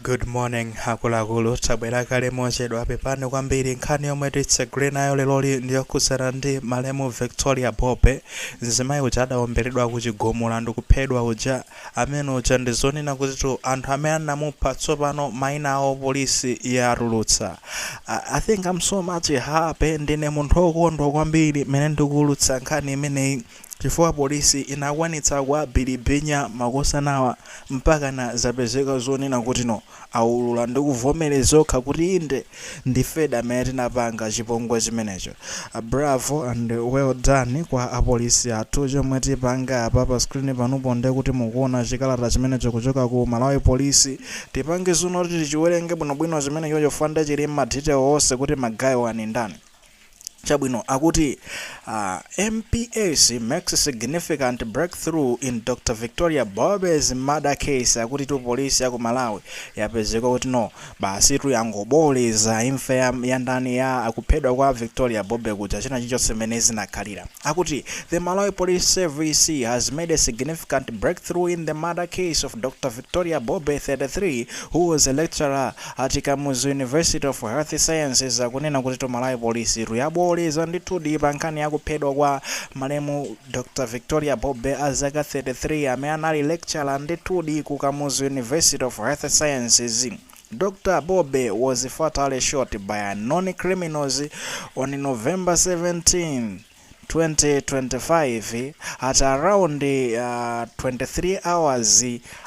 Good morning, akuluakulu tabwera kale mochedwa pepani kwambiri nkhani yomwe titsegule nayo leloli ndiyokhuzana ndi malemu Victoria Bobbe, mzimayi uja adawomberedwa kuchigumula ndi kuphedwa uja amene uja ndi zonena kuti anthu amene anamupha tsopano mayina awo polisi yatulutsa. I think I'm so much happy, ndine munthu wokondwa kwambiri mene ndikuwulutsa nkhani imeneyi chifukwa polisi inakwanitsa kuwabilibinya makosanawa mpaka na zapezeka zonena kuti aulula ndi kuvomereza okha kuti inde ndifeda amene tinapanga chipongwe chimenecho. Bravo and well done kwa apolisi athu. Chomwe tipanga apa pa screen panopo nde kuti mukuona chikalata chimenecho kuchoka ku Malawi Police. Tipange zuno kuti tichiwerenge bwinobwino zimene chochofanda chili madetail onse kuti magayi wani ndani. Chabwino akuti MPS makes a significant breakthrough in Dr. Victoria Bobbe's murder case. Akuti tu polisi ya ku Malawi yapezeka kuti basi tu yangoboleza imfa ya ndani ya akuphedwa kwa Victoria Bobbe kuja china chicho semene zinakhalira. Akuti the Malawi Police Service has made a significant breakthrough in the murder case of Dr. Victoria Bobbe 33 who was a lecturer at Kamuzu University of Health Sciences. Akunena kuti to Malawi Police yaboleza ndithu dipa nkhani yakuphedwa kwa malemu Dr. Victoria Bobbe azaka 33 amene anali lecturer ndithu ku Kamuzu University of Health Sciences. Dr. Bobbe was fatally shot by non-criminals on November 17, 2025 at around 23 hours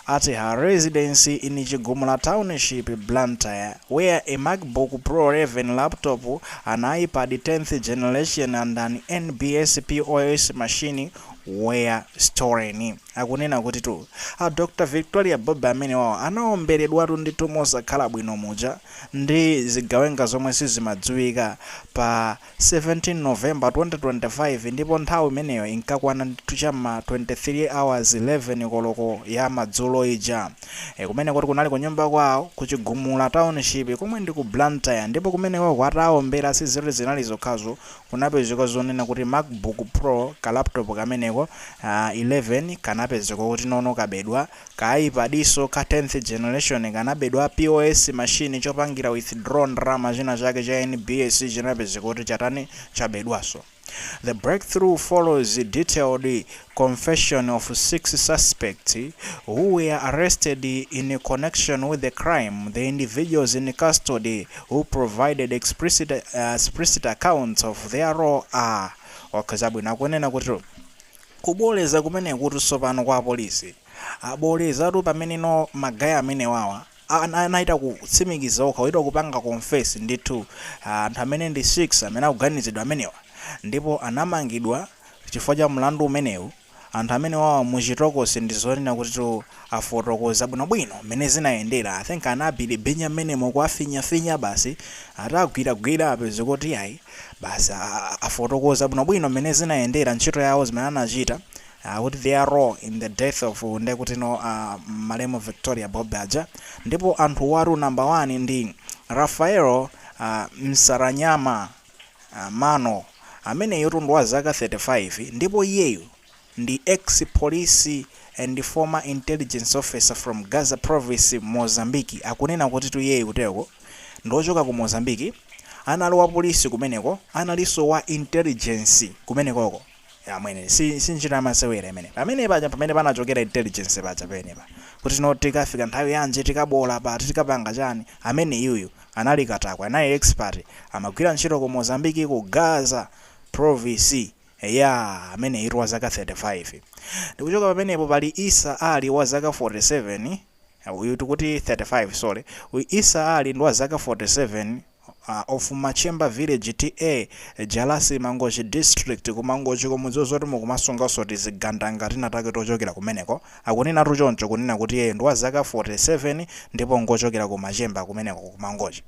at her residence in Chigumula Township, Blantyre, where a MacBook Pro 11 laptop, an iPad 10th generation and an NBS POS machine were storing. Akunena kuti tu Dr. Victoria Bobbe amene wawo anaomberedwa ndithu mosakhala bwino muja ndi zigawenga zomwe sizimadziwika pa 17 November 2025 ndipo nthawi imeneyo inkakwana ndithu chama 23 hours 11 koloko ya madzulo ija. Kumene kuti kunali kunyumba kwawo ku Chigumula Township komwe ndi ku Blantyre, ndipo kumene wako ataombera siziro zinali zokhazo kunapezeka zonena kuti MacBook Pro ka laptop kameneko 11 kanapezeka kuti nono kabedwa, ka iPadiso ka 10th generation kanabedwa, POS machine chopangira withdraw ndalama china chake cha NBS chinapezeka kuti chatani chabedwaso. The breakthrough follows a detailed confession of 6 suspects who were arrested in connection with the crime. The individuals in custody who provided explicit accounts of their role are wakazabwina kunena kuti kuboleza kumene kuti sopano kwa polisi aboleza tu pamene magayi amene wawa anaita kutsimikiza okha oita kupanga confess ndithu anthu amene ndi 6 amene akuganizidwa amenewa, ndipo anamangidwa chifukwa cha mlandu umenewu. Anthu amene wawa muchitokosi ndizonena kuti tu afotokoza bwinobwino mmene zinayendera. I think anabilibinya mmenemo kuafinya basi atagwiragwira apezeka kuti yayi basi afotokoza bwinobwino mmene zinayendera ntchito yawo zimene anachita kuti they are raw in the death of ndekuti malemu Victoria Bobbe aja. Ndipo anthu waru number 1 ndi Rafael Msaranyama Mano amene yotundu wa zaka 35, ndipo iyeyo ndi ex-police and former intelligence officer from Gaza province, Mozambique. Akunena kuti tu iyeyo kuteko ndochoka ku Mozambique, analowa polisi kumeneko, analinso wa intelligence kumenekoko. Amene si njira masewera imene pamene paja pamene panachokera intelligence paja penepa kuti tikafika nthawi yanje tikabola pa tikapanga chani. Amene yuyu anali katakwa, anali expert, amagwira ntchito ku Mozambique ku Gaza province amene iri wa zaka 35. Ndikuchoka pamenepo pali Isa Ali wa zaka 47, uyu tikuti 35 sorry. Uyu Isa Ali ndi wa zaka 47 of Machemba Village TA Jalasi Mangochi District kumangochi komuzozoti mukumasunga soti zigandanga tinatake tochokera kumeneko. Akunena tuchoncho kunena kuti yeye ndi wa zaka 47 ndipo ngochokera ku Machemba kumeneko kumangochi.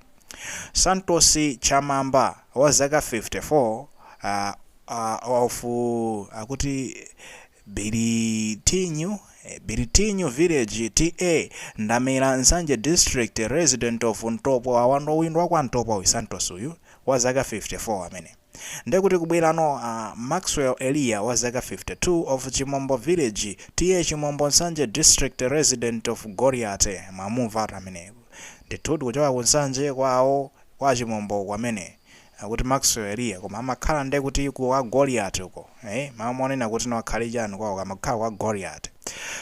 Santos Chamamba wa zaka 54 of akuti Biritinho Village TA Ndamira Nsanje District resident of Ntopo awando windwa kwa Ntopo Santos uyu wa zaka 54 amene. ndekuti kubwerano Maxwell Elia wa zaka 52 of Chimombo Village tiye Chimombo Nsanje District resident of Goliath mamumva ameneyo ndithu kuchoka kunsanje kwawo kwa Chimombo kwamene kuti Maxwell Elia koma amakhala ndekuti kwa Goliath uko mamaonena kuti nowakhale chani kwawo amakhala kwa Goliath.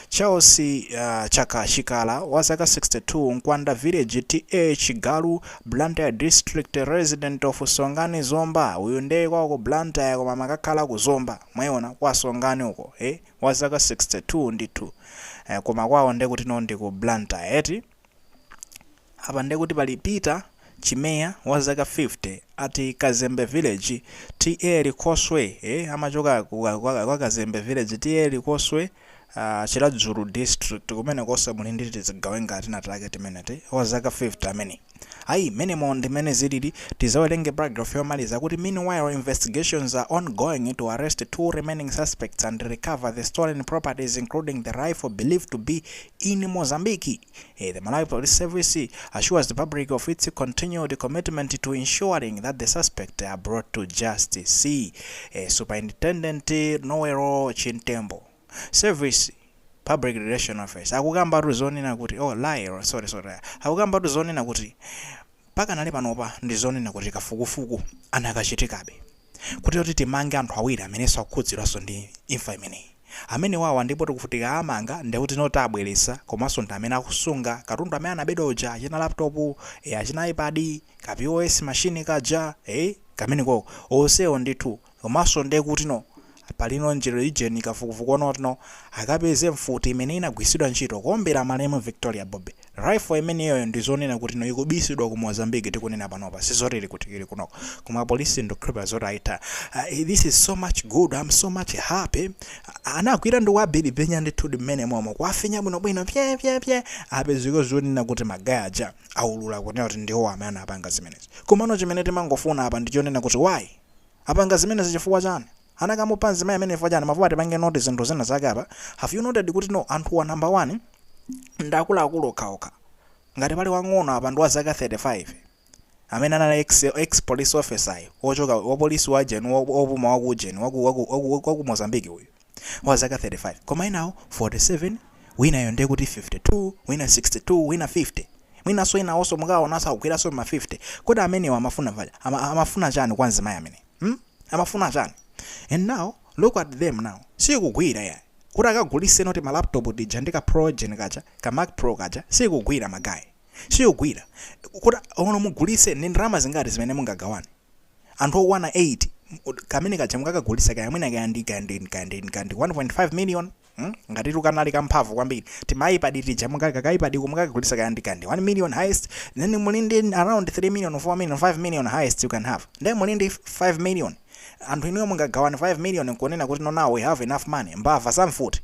Chelsea Chaka Chikala wa zaka 62 Nkwanda Village TH Galu Blantyre District resident of Songani Zomba uyu ndeye kwa ku Blantyre koma makakhala ku Zomba mwaona kwa Songani uko wa zaka 62 ndithu koma kwawo ndekuti no ndi ku Blantyre apa ndekuti pali Peter Chimeya wa zaka 50 ati Kazembe Village TL Koswe amachoka kwa Kazembe Village TL Koswe Chiradzulu District kumene kosa mulinditi zigawe ngati na target minute wa zaka 50 amene minimum ndimene zilili tizawerenge paragraph yomaliza kuti meanwhile investigations are ongoing to arrest 2 remaining suspects and recover the stolen properties including the rifle believed to be in Mozambique. The Malawi Police Service assures the public of its continued commitment to ensuring that the suspects are brought to justice. Superintendent Noero Chintembo Service Public Relation Office akugamba ruzoni na kuti sorry akugamba ruzoni na kuti paka nali panopa ndi zoni na kuti kafukufuku anakachitikabe kuti timange anthu awiri amene sakukhudziraso ndi imfa imene amene wawa ndipo tikufutika amanga ndekuti notabweresa komanso ndi amene akusunga katundu amene anabedwa uja achina laptop achina iPad ka POS machine kaja kameneko onsewo ndithu komanso ndekuti no palino njiro ijeni kafukufuku notno akapeze mfuti imene inagwisidwa ntchito kuombera malemu Victoria Bobe rifle imeneyo ndizonena kuti no ikubisidwa ku Mozambique tikunena panopa sizorili kuti kili kunoko koma police ndo crepa zoraita. This is so much good, I'm so much happy. Anakwira ndo wabili benya ndithu mmene momo kwafinya bwino bwino pye apeziko zonena kuti magaja aulula kuti kuti ndiwo amene apanga zimenezi komano chimene timangofuna apa ndichonena kuti why apanga zimenezi chifukwa chani anakamupanzi mai amene fojana mavuwa tipange note zinthu zina zake apa. Have you noted kuti no anthu wa number 1 ndakuluakulu okhaokha ngati pali wang'ono apa ndi wa zaka 35 amene anali ex police officer ochoka wa police wa jeni opuma waku jeni waku Mozambique uyu wa zaka 35 koma inawo 47 wina yonde kuti 52 wina 62 wina 50 wina so ina also mukaona sakugwira so ma 50 kodi amene amafuna chani kwanza mai amene amafuna chani. And now look at them now sikugwira ya kuti akagulise noti ma laptop dija ndika Pro Gen kaja ka Mac Pro kaja sikugwira magayi sikugwira kuti ono mugulise ndi ndalama zingati zimene mungagawane anthu owana 8 kamene kaja mukakagulisa kaya mwina kaya ndi 1.5 million ngati tukanali kamphavu kwambiri timaipadi tija mukakagulisa kumukakagulisa kaya ndi 1 million highest then mulindi around 3 million 4 million 5 million highest you can have then mulindi 5 million anthu iniyo mungagawana 5 million nkunena kuti no now we have enough money mbava samfuti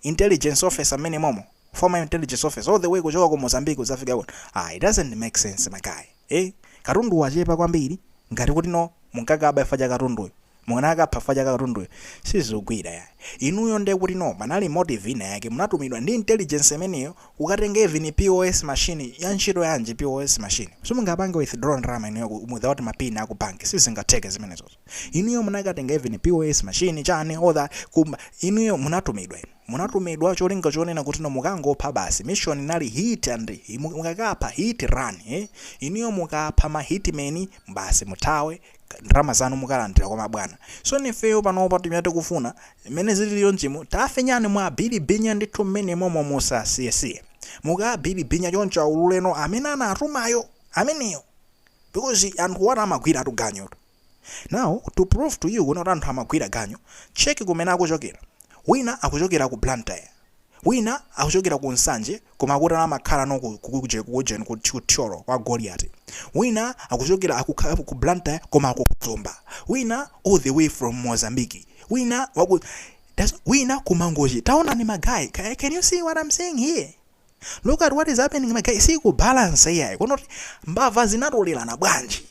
intelligence officer amene momo former intelligence officer all the way kuchoka ku Mozambique uzafika kuno it doesn't make sense makai katundu wachepa kwambiri ngati kuti no munkagaba ifaja katunduyo mwana pafaja katunduyo sizogwira ya inuyo nde kuti no panali motive ina yake munatumidwa ndi intelligence imeneyo ukatenge even POS machine ya ntchito yanje POS machine so mungapange withdraw ndalama ino without mapini aku bank sizingateke zimenezo inuyo munakatenga even POS machine chane other kumba inuyo munatumidwa cholinga chonena kuti no mukangopha basi mission inali hit and mukakapha hit run inuyo mukapha ma hitmen basi mutawe ndalama zanu mukalandira kwa mabwana so nifeyo panopa timyate kufuna imene zililiyo njimu tafenyani mwa bili binya ndithu mmene momo musa CSC muka bili binya choncho aululeno amene anatumayo ameneyo because anthu wana amagwira atuganyo. Now to prove to you kuti anthu amagwira ganyo check kumene akuchokera wina akuchokera ku Blantyre wina akuchokera ku Nsanje koma kuti amakhala no kujeni kuchotoro kwa Goliath wina akuchokera ku Blantyre koma akuzomba wina all the way from Mozambique wina wina kumangoji taona ni magai. Can you see what I'm saying here? Look at what is happening magai. See ku balance here kono mbava zinatolelana bwanji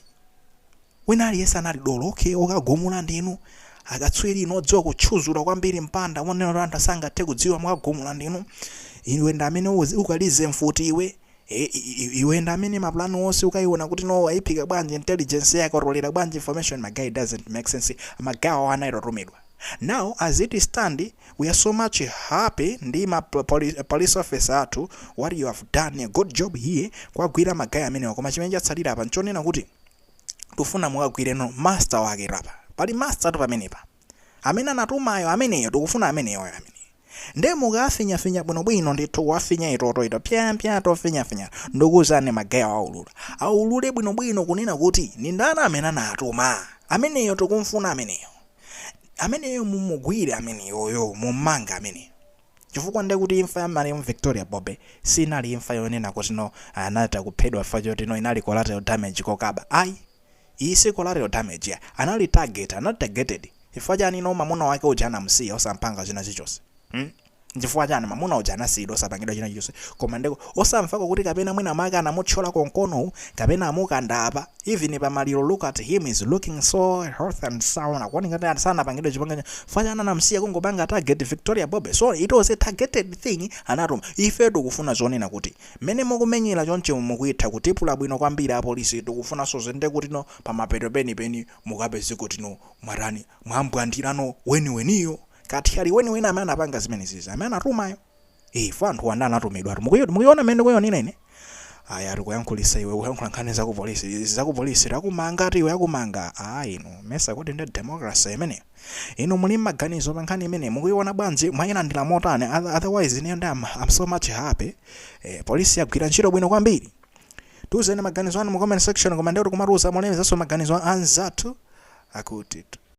wina aliyesa nali dolo okay okagomula ndinu akatswiri inodziwa kuchuzura kwambiri mpanda wonena anthu sangathe kudziwa mwagomula ndinu iwe ndamene ukalize mfuti iwe iwe ndamene maplani wonse ukaiona kuti no ayiphika bwanji intelligence yake orolera bwanji information magayi doesn't make sense, magawo anayirotumidwa. Now as it stand, we are so much happy ndi police officer athu what you have done a good job here kwagwira magayi amenewa. Koma chimene chatsalira apa nchonena kuti tufuna mukagwire no master wake rapa, pali master atu pamenepa amene anatumayo ameneyo, tikufuna ameneyo amene nde mukafinya bwinobwino ndithu wafinya itoto ito pya tofinya ndokuzane magayi aulule bwinobwino kunena kuti ni ndani amene anatuma ameneyo, tikumfuna ameneyo mumugwire ameneyoyo mumanga ameneyo. Chifukwa nde kuti imfa ya Mariam Victoria Bobe sinali imfa yonena kuti no anata kuphedwa fa choti no inali collateral damage kokaba. Ayi, isi collateral damage ya anali targeted. Chifukwa chani no mamuna wake uja anamsiya osampanga china chichonse. Chifukwa chani mamuna uja anasiya osapangidwa china chichonse. Koma ndeko osamfako kuti kapena mwina maka anamuthyola konkono kapena amukanda apa. Even pa maliro look at him is looking so healthy and sound. Akwani ngati sana pangidwa chipanga fanya anamsiya kungobanga target Victoria Bobe. So it was a targeted thing anatuma. Ife tikufuna zonena kuti mene mukumenyera chonche mukuitha kutipula bwino kwambiri apolisi, tikufuna so zende kuti no pamapeto peni mukapeze kuti no marani mwambwandirano weniyo kati ali weniweni amene anapanga zimene zizi amene atumayo anthu wanda anatumidwa. Mukuiona mene kuyonena ine aya ari kuyankhulisa iwe kuyankhula nkhani za ku polisi rakumanga ati iwe yakumanga. Ino mesa kuti ndi democracy imene ino muli maganizo pa nkhani imene mukuiona bwanji mwayilandira motani? Otherwise ine I'm so much happy polisi yagwira ntchito bwino kwambiri. Tuzeni maganizo anu mu comment section, koma ndero kumaruza molemeza so maganizo anzathu akuti